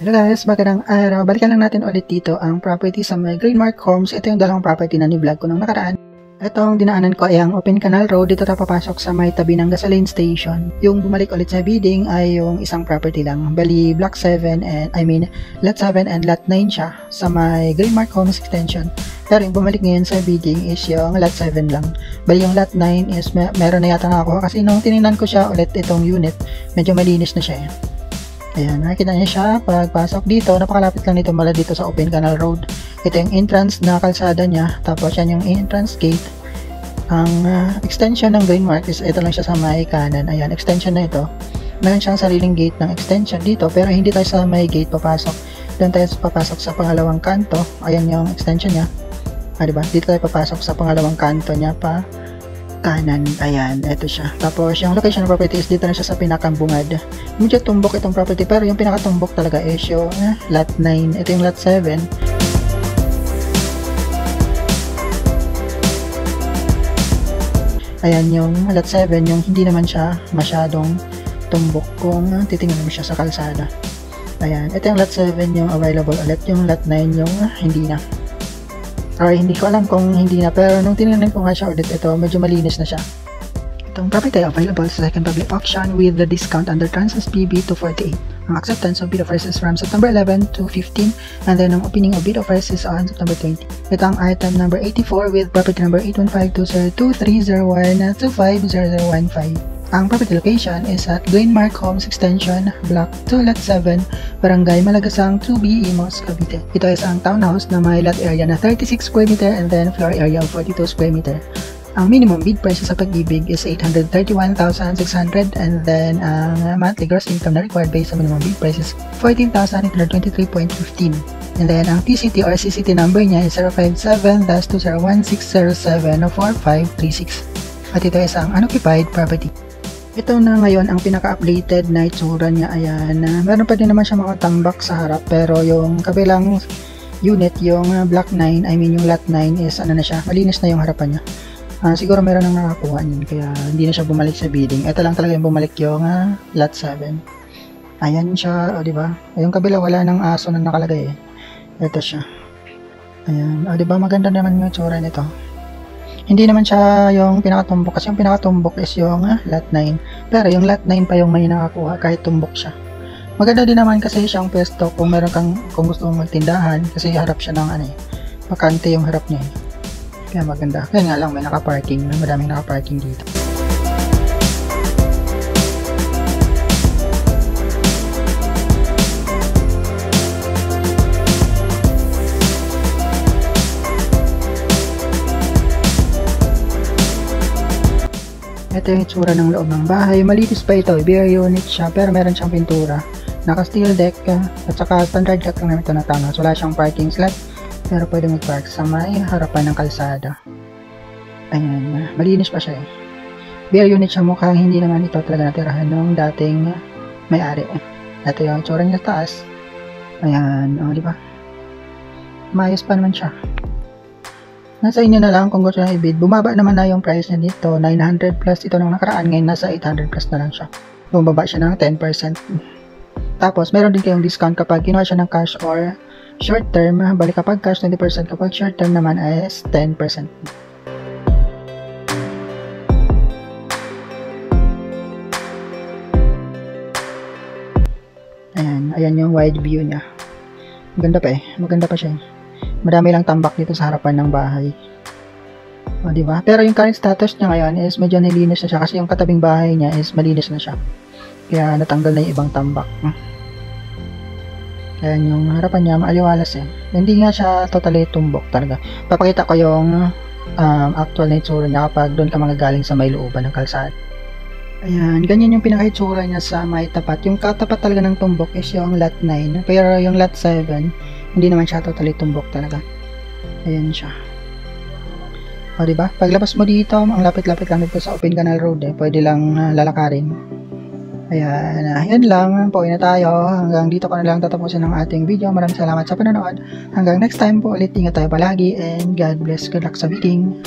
Hello guys, magandang araw. Balikan lang natin ulit dito ang property sa may Greenmark Homes. Ito yung dalawang property na ni-vlog ko nung nakaraan. Itong dinaanan ko ay ang Open Canal Road. Dito tayo papasok sa may tabi ng gasoline station. Yung bumalik ulit sa bidding ay yung isang property lang. Bali, Lot 7 and Lot 9 siya sa may Greenmark Homes Extension. Pero yung bumalik ngayon sa bidding is yung Lot 7 lang. Bali, yung Lot 9 is meron na yata ako kasi nung tinignan ko siya ulit itong unit, medyo malinis na siya eh. Ayan, nakikita niyo siya pagpasok dito, napakalapit lang nito mula dito sa Open Canal Road. Ito yung entrance na kalsada niya, tapos yan yung entrance gate. Ang extension ng Greenmark is ito lang siya sa may kanan. Ayan, extension na ito. Meron siyang sariling gate ng extension dito, pero hindi tayo sa may gate papasok. Doon tayo papasok sa pangalawang kanto. Ayan yung extension niya. Diba? Dito tayo papasok sa pangalawang kanto niya pa kanan. Ayan, ito siya. Tapos yung location ng property is dito na siya sa pinakambungad. Medyo tumbok itong property, pero yung pinakatumbok talaga is yung Lot 9. Ito yung Lot 7. Ayan yung Lot 7, yung hindi naman siya masyadong tumbok kung titingnan mo siya sa kalsada. Ayan, ito yung Lot 7 yung available ulit. Yung Lot 9 yung hindi na. Or hindi ko alam kung hindi na, pero nung tinignan ko nga siya ulit, ito medyo malinis na siya. Itong property ay available sa second public auction with the discount under Transus PB to 48. Ang acceptance of bid offers is from September 11 to 15, and then ang opening of bid offers is on September 20. Ito ang item number 84 with property number 815-202-301-250015. Ang property location is at Greenmark Homes Extension, Block 2, Lot 7, Barangay Malagasang, 2B, Imos, Cavite. Ito ay isang townhouse na may lot area na 36 square meter and then floor area of 42 square meter. Ang minimum bid price sa Pag-ibig is 831,600 and then ang monthly gross income na required based sa minimum bid price is 14,823.15. And then ang TCT or CCT number niya is 057-201-607-4536. At ito ay isang unoccupied property. Ito na ngayon ang pinaka-updated na itsura niya. Ayan, meron pa din naman siya mga tambak sa harap, pero yung kabilang unit, yung Block 9, yung Lot 9 is ano na siya, malinis na yung harapan niya. Siguro meron nang nakakuha niyan, kaya hindi na siya bumalik sa bidding. Ito lang talaga yung bumalik yung Lot 7. Ayan siya, o diba? Yung kabila wala nang aso na nakalagay eh. Ito siya. Ayan, o diba maganda naman yung itsura nito. Hindi naman siya yung pinakatumbok kasi yung pinakatumbok is yung Lot 9. Pero yung Lot 9 pa yung may nakakuha kahit tumbok siya. Maganda din naman kasi siyang pwesto kung meron kung gusto mong magtindahan kasi harap siya ng bakante yung harap niya. Kaya maganda. Kaya nga lang may naka-parking, maraming naka-parking dito. Ito yung itsura ng loob ng bahay. Malinis pa ito. Beer unit siya pero meron siyang pintura. Naka-steel deck at saka standard deck lang naman ito na tama. Wala siyang parking slot pero pwede mag-park sa may harapan ng kalsada. Ayan. Malinis pa siya eh. Beer unit siya, mukhang hindi naman ito talaga natirahan ng dating may-ari. Ito yung itsura niya sa taas. Ayan. O, diba? Maayos pa naman siya. Nasa inyo na lang kung gusto nyo i-bid. Bumaba naman na yung price niya dito. 900 plus ito nung nakaraan. Ngayon nasa 800 plus na lang siya. Bumaba siya ng 10%. Tapos meron din kayong discount kapag kinuha siya ng cash or short term. Balik kapag cash 20%. Kapag short term naman is 10%. Ayan yung wide view niya. Maganda pa eh. Maganda pa siya. Madami lang tambak dito sa harapan ng bahay. O, diba? Pero yung current status niya ngayon is medyo nilinis na siya kasi yung katabing bahay niya is malinis na siya. Kaya natanggal na yung ibang tambak. Kaya yung harapan niya maaliwalas eh. Hindi nga siya totally tumbok talaga. Papakita ko yung actual na itsura niya kapag doon ka magagaling sa may looban ng kalsada. Ayan, ganyan yung pinaka-itsura niya sa may tapat. Yung katapat talaga ng tumbok is yung Lot 9. Pero yung Lot 7, hindi naman siya totally tumbok talaga. Ayan siya. O diba? Paglabas mo dito, ang lapit-lapit lang dito sa Open Canal Road eh. Pwede lang lalakarin. Ayan, yan lang. Pauwi na tayo. Hanggang dito ko na lang tatapusin ang ating video. Maraming salamat sa panonood. Hanggang next time po ulit. Ingat tayo palagi and God bless. Good luck sa bidding.